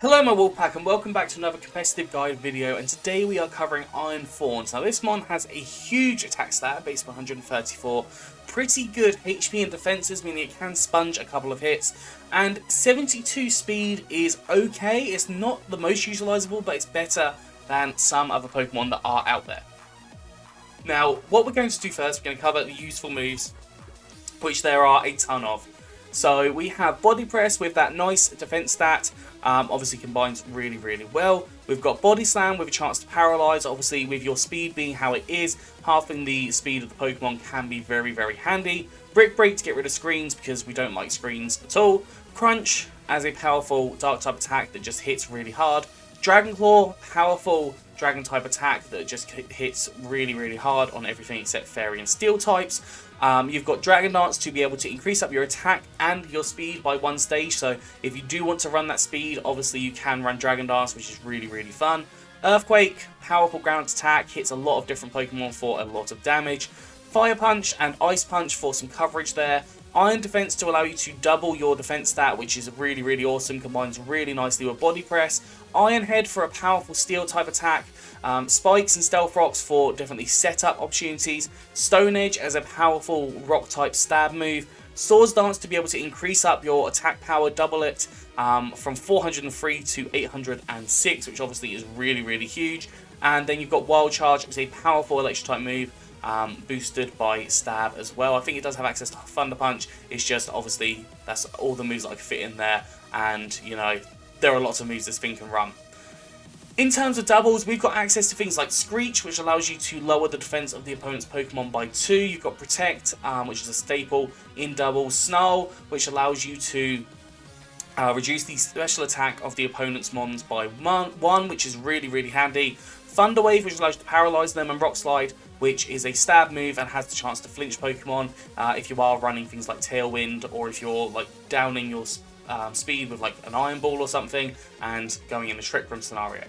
Hello my Wolfpack and welcome back to another competitive guide video, and today we are covering Iron Thorns. Now this mon has a huge attack stat based on 134, pretty good HP and defenses, meaning it can sponge a couple of hits, and 72 speed is okay. It's not the most utilizable, but it's better than some other Pokemon that are out there. Now what we're going to do first, we're going to cover the useful moves, which there are a ton of. So we have Body Press with that nice defense stat, obviously combines really well. We've got Body Slam with a chance to paralyze, obviously with your speed being how it is, halving the speed of the Pokemon can be very handy. Brick Break to get rid of screens because we don't like screens at all. Crunch as a powerful dark type attack that just hits really hard. Dragon Claw, powerful dragon type attack that just hits really hard on everything except fairy and steel types. You've got Dragon Dance to be able to increase up your attack and your speed by one stage, so if you do want to run that speed, obviously you can run Dragon Dance, which is really fun. Earthquake, powerful ground attack, hits a lot of different Pokemon for a lot of damage. Fire Punch and Ice Punch for some coverage there. Iron Defense to allow you to double your defense stat, which is really awesome, combines really nicely with Body Press. Iron Head for a powerful steel type attack. Spikes and Stealth Rocks for definitely setup opportunities. Stone Edge as a powerful rock type stab move. Swords Dance to be able to increase up your attack power, double it from 403 to 806, which obviously is really huge. And then you've got Wild Charge as a powerful electric type move, boosted by stab as well. I think it does have access to Thunder Punch. It's just obviously that's all the moves that I can fit in there, and you know there are lots of moves this thing can run. In terms of doubles, we've got access to things like Screech, which allows you to lower the defense of the opponent's Pokemon by 2. You've got Protect, which is a staple in doubles. Snarl, which allows you to reduce the special attack of the opponent's mons by 1, which is really handy. Thunder Wave, which allows you to paralyze them, and Rock Slide, which is a stab move and has the chance to flinch Pokemon if you are running things like Tailwind, or if you're like downing your speed with like an Iron Ball or something and going in the Trick Room scenario.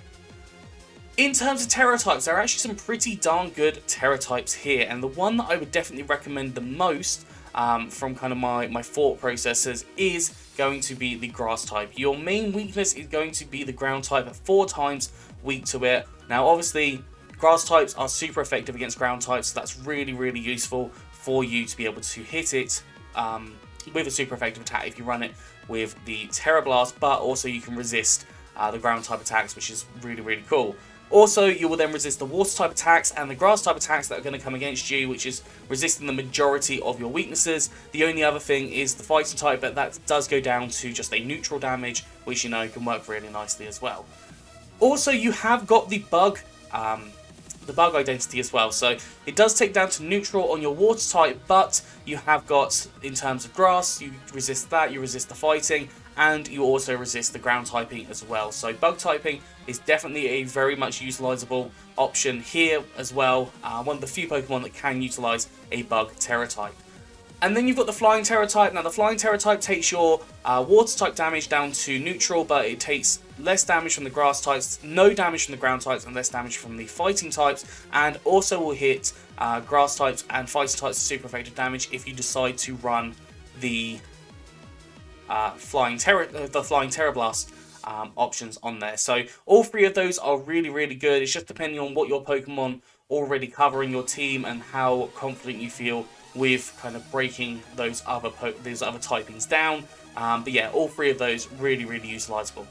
In terms of Terra types, there are actually some pretty darn good Terra types here, and the one that I would definitely recommend the most from kind of my thought processes is going to be the Grass type. Your main weakness is going to be the Ground type at 4 times weak to it. Now obviously Grass types are super effective against Ground types, so that's really useful for you to be able to hit it with a super effective attack if you run it with the Terra Blast, but also you can resist the Ground type attacks, which is really cool. Also, you will then resist the Water type attacks and the Grass type attacks that are going to come against you, which is resisting the majority of your weaknesses. The only other thing is the Fighting type, but that does go down to just a neutral damage, which you know can work really nicely as well. Also, you have got the Bug identity as well, so it does take down to neutral on your Water type, but you have got, in terms of Grass, you resist that, you resist the Fighting, and you also resist the Ground typing as well. So Bug typing is definitely a very much utilizable option here as well. One of the few Pokemon that can utilize a Bug Terra type. And then you've got the Flying Terra type. Now the Flying Terra type takes your Water type damage down to neutral, but it takes less damage from the Grass types, no damage from the Ground types, and less damage from the Fighting types, and also will hit Grass types and Fighting types with super effective damage if you decide to run the Flying Terra Blast options on there. So all 3 of those are really good. It's just depending on what your Pokemon already cover in your team and how confident you feel with kind of breaking those other typings down. But yeah, all 3 of those really utilizable.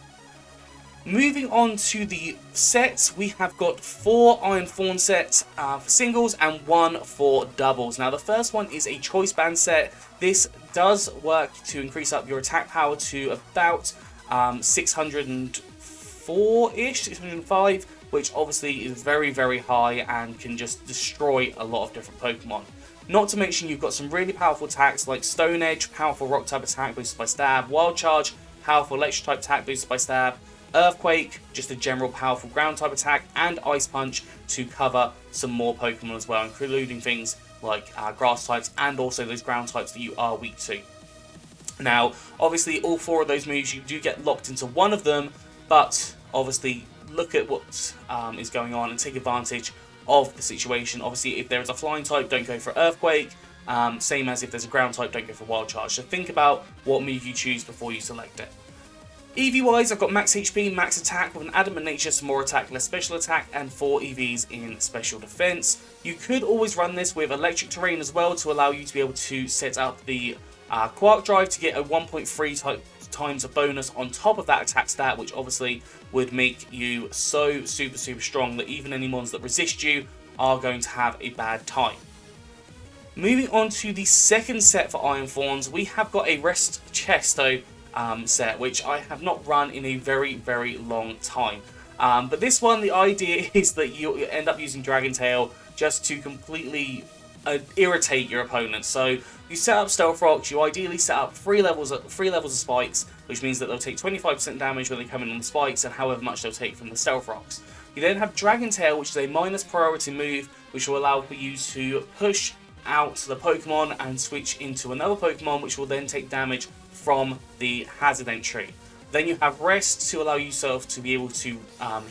Moving on to the sets, we have got 4 Iron Thorn sets for singles and 1 for doubles. Now the first one is a Choice Band set. This does work to increase up your attack power to about 604-ish, 605, which obviously is very high and can just destroy a lot of different Pokemon. Not to mention you've got some really powerful attacks like Stone Edge, powerful rock type attack boosted by stab, Wild Charge, powerful electric type attack boosted by stab, Earthquake, just a general powerful ground type attack, and Ice Punch to cover some more Pokemon as well, including things like Grass types and also those ground types that you are weak to. Now, obviously all 4 of those moves you do get locked into one of them, but obviously look at what is going on and take advantage of the situation. Obviously if there is a Flying type, don't go for Earthquake. Same as if there's a Ground type, don't go for Wild Charge. So think about what move you choose before you select it. EV wise, I've got max HP, max attack with an adamant nature, some more attack, less special attack, and 4 EVs in special defense. You could always run this with electric terrain as well to allow you to be able to set up the Quark Drive to get a 1.3 times a bonus on top of that attack stat, which obviously would make you so super strong that even any mons that resist you are going to have a bad time. Moving on to the second set for Iron Thorns, we have got a Rest Chesto set, which I have not run in a very long time. But this one, the idea is that you end up using Dragon Tail just to completely irritate your opponent. So you set up Stealth Rocks, you ideally set up 3 levels of spikes, which means that they'll take 25% damage when they come in on the spikes and however much they'll take from the Stealth Rocks. You then have Dragon Tail, which is a minus priority move, which will allow for you to push out the Pokemon and switch into another Pokemon, which will then take damage from the hazard entry. Then you have Rest to allow yourself to be able to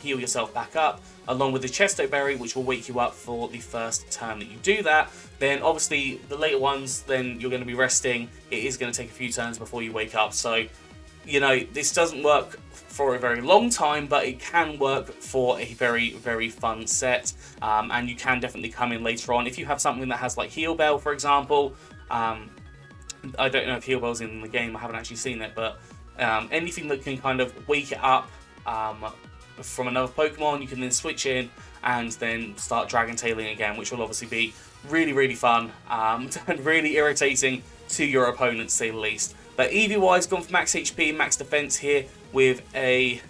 heal yourself back up, along with the Chesto Berry, which will wake you up for the first turn that you do that. Then obviously the later ones, then you're going to be resting. It is going to take a few turns before you wake up. So, you know, this doesn't work for a very long time, but it can work for a very fun set. And you can definitely come in later on. If you have something that has like Heal Bell, for example, I don't know if Heal Bell's in the game, I haven't actually seen it, but anything that can kind of wake it up from another Pokemon, you can then switch in and then start Dragon Tailing again, which will obviously be really fun and really irritating to your opponent, to say the least. But EV wise, gone for max HP, max defense here with a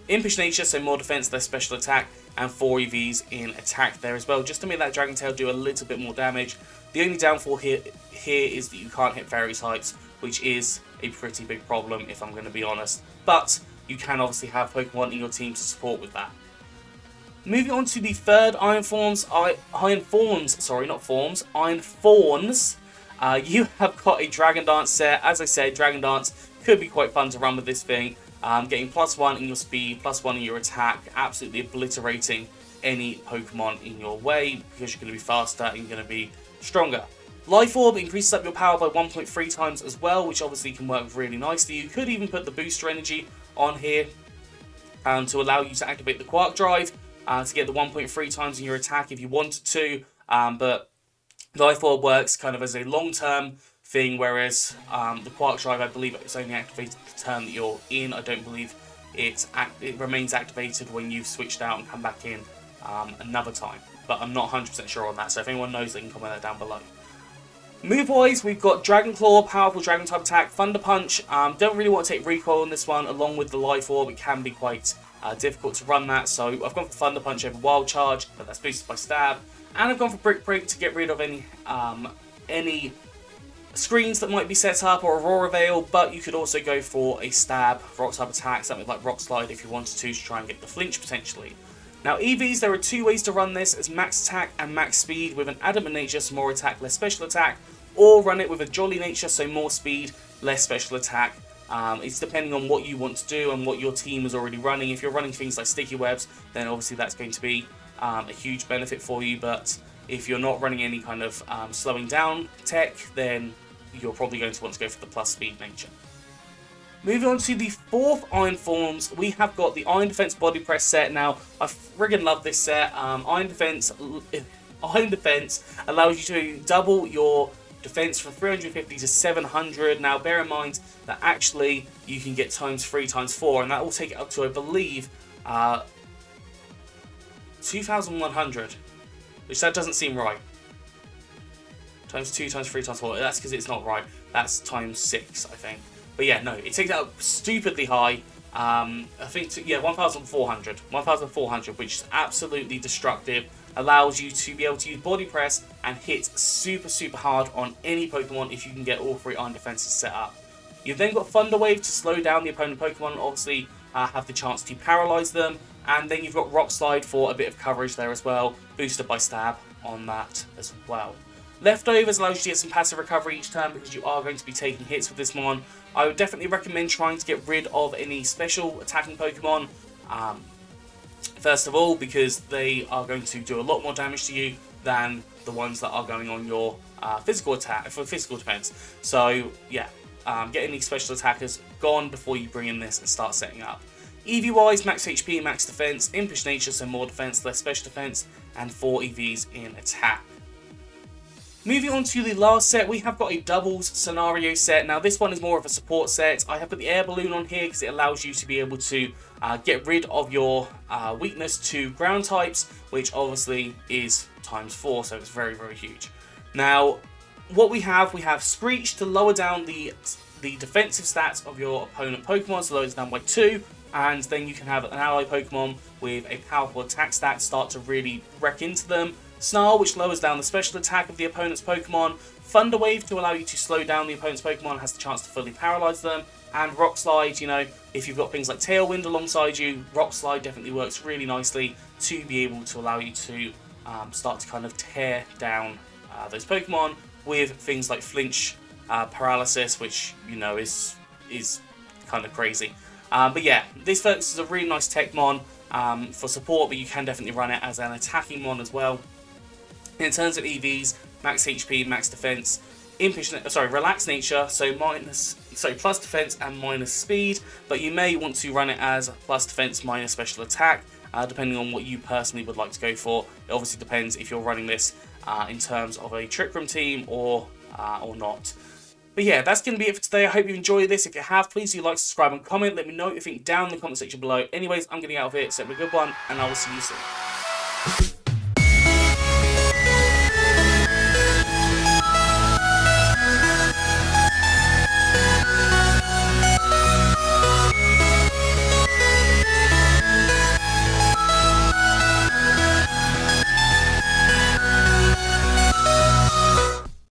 Impish Nature, so more defense, less special attack, and 4 EVs in attack there as well, just to make that Dragon Tail do a little bit more damage. The only downfall here is that you can't hit fairy types, which is a pretty big problem if I'm going to be honest. But you can obviously have Pokemon in your team to support with that. Moving on to the third Iron Thorns, you have got a Dragon Dance set. As I said, Dragon Dance could be quite fun to run with this thing. Getting +1 in your speed, +1 in your attack, absolutely obliterating any Pokemon in your way because you're going to be faster and you're going to be stronger. Life Orb increases up your power by 1.3 times as well, which obviously can work really nicely. You could even put the booster energy on here to allow you to activate the Quark Drive to get the 1.3 times in your attack if you wanted to. But Life Orb works kind of as a long-term thing, whereas the Quark Drive, I believe it's only activated the turn that you're in. I don't believe it remains activated when you've switched out and come back in another time. But I'm not 100% sure on that, so if anyone knows, they can comment that down below. Move-wise, we've got Dragon Claw, powerful Dragon-type attack, Thunder Punch. Don't really want to take recoil on this one, along with the Life Orb. It can be quite difficult to run that, so I've gone for Thunder Punch over Wild Charge, but that's boosted by Stab. And I've gone for Brick Break to get rid of any screens that might be set up, or Aurora Veil, but you could also go for a Stab, Rock-type attack, something like Rock Slide if you wanted to try and get the flinch potentially. Now EVs, there are 2 ways to run this, as max attack and max speed with an adamant nature, so more attack, less special attack, or run it with a jolly nature, so more speed, less special attack. It's depending on what you want to do and what your team is already running. If you're running things like Sticky Webs, then obviously that's going to be a huge benefit for you, but if you're not running any kind of slowing down tech, then you're probably going to want to go for the plus speed nature. Moving on to the fourth Iron Thorns, we have got the Iron Defense Body Press set. Now, I friggin' love this set. Iron Defense allows you to double your defense from 350 to 700. Now, bear in mind that actually you can get ×3 ×4, and that will take it up to, I believe, 2,100, which that doesn't seem right. ×2, ×3, ×4. That's because it's not right. That's ×6, I think. But yeah, no, it takes it up stupidly high. I think, 1,400, which is absolutely destructive. Allows you to be able to use Body Press and hit super hard on any Pokemon if you can get all 3 Iron Defenses set up. You've then got Thunder Wave to slow down the opponent Pokemon and obviously have the chance to paralyze them. And then you've got Rock Slide for a bit of coverage there as well, boosted by Stab on that as well. Leftovers allows you to get some passive recovery each turn because you are going to be taking hits with this mon. I would definitely recommend trying to get rid of any special attacking Pokemon. First of all, because they are going to do a lot more damage to you than the ones that are going on your physical attack for physical defense. So yeah, getting these special attackers gone before you bring in this and start setting up. EV wise, max HP, max defense, impish nature, so more defense, less special defense, and 4 EVs in attack. Moving on to the last set, we have got a doubles scenario set. Now this one is more of a support set. I have put the air balloon on here because it allows you to be able to get rid of your weakness to ground types, which obviously is ×4, so it's very, very huge. Now, what we have Screech to lower down the defensive stats of your opponent Pokemon, so lower it down by 2, and then you can have an ally Pokemon with a powerful attack stat start to really wreck into them. Snarl, which lowers down the special attack of the opponent's Pokemon. Thunder Wave to allow you to slow down the opponent's Pokemon, has the chance to fully paralyze them. And Rock Slide, you know, if you've got things like Tailwind alongside you, Rock Slide definitely works really nicely to be able to allow you to start to kind of tear down those Pokemon with things like Flinch, Paralysis, which, you know, is kind of crazy. But yeah, this is a really nice tech mon for support, but you can definitely run it as an attacking mon as well. In terms of EVs, max HP, max defense, relaxed nature, so plus defense and minus speed, but you may want to run it as plus defense minus special attack, depending on what you personally would like to go for. It obviously depends if you're running this in terms of a Trick Room team or not. But yeah, that's going to be it for today. I hope you enjoyed this. If you have, please do like, subscribe, and comment. Let me know what you think down in the comment section below. Anyways, I'm getting out of here, so have a good one, and I will see you soon.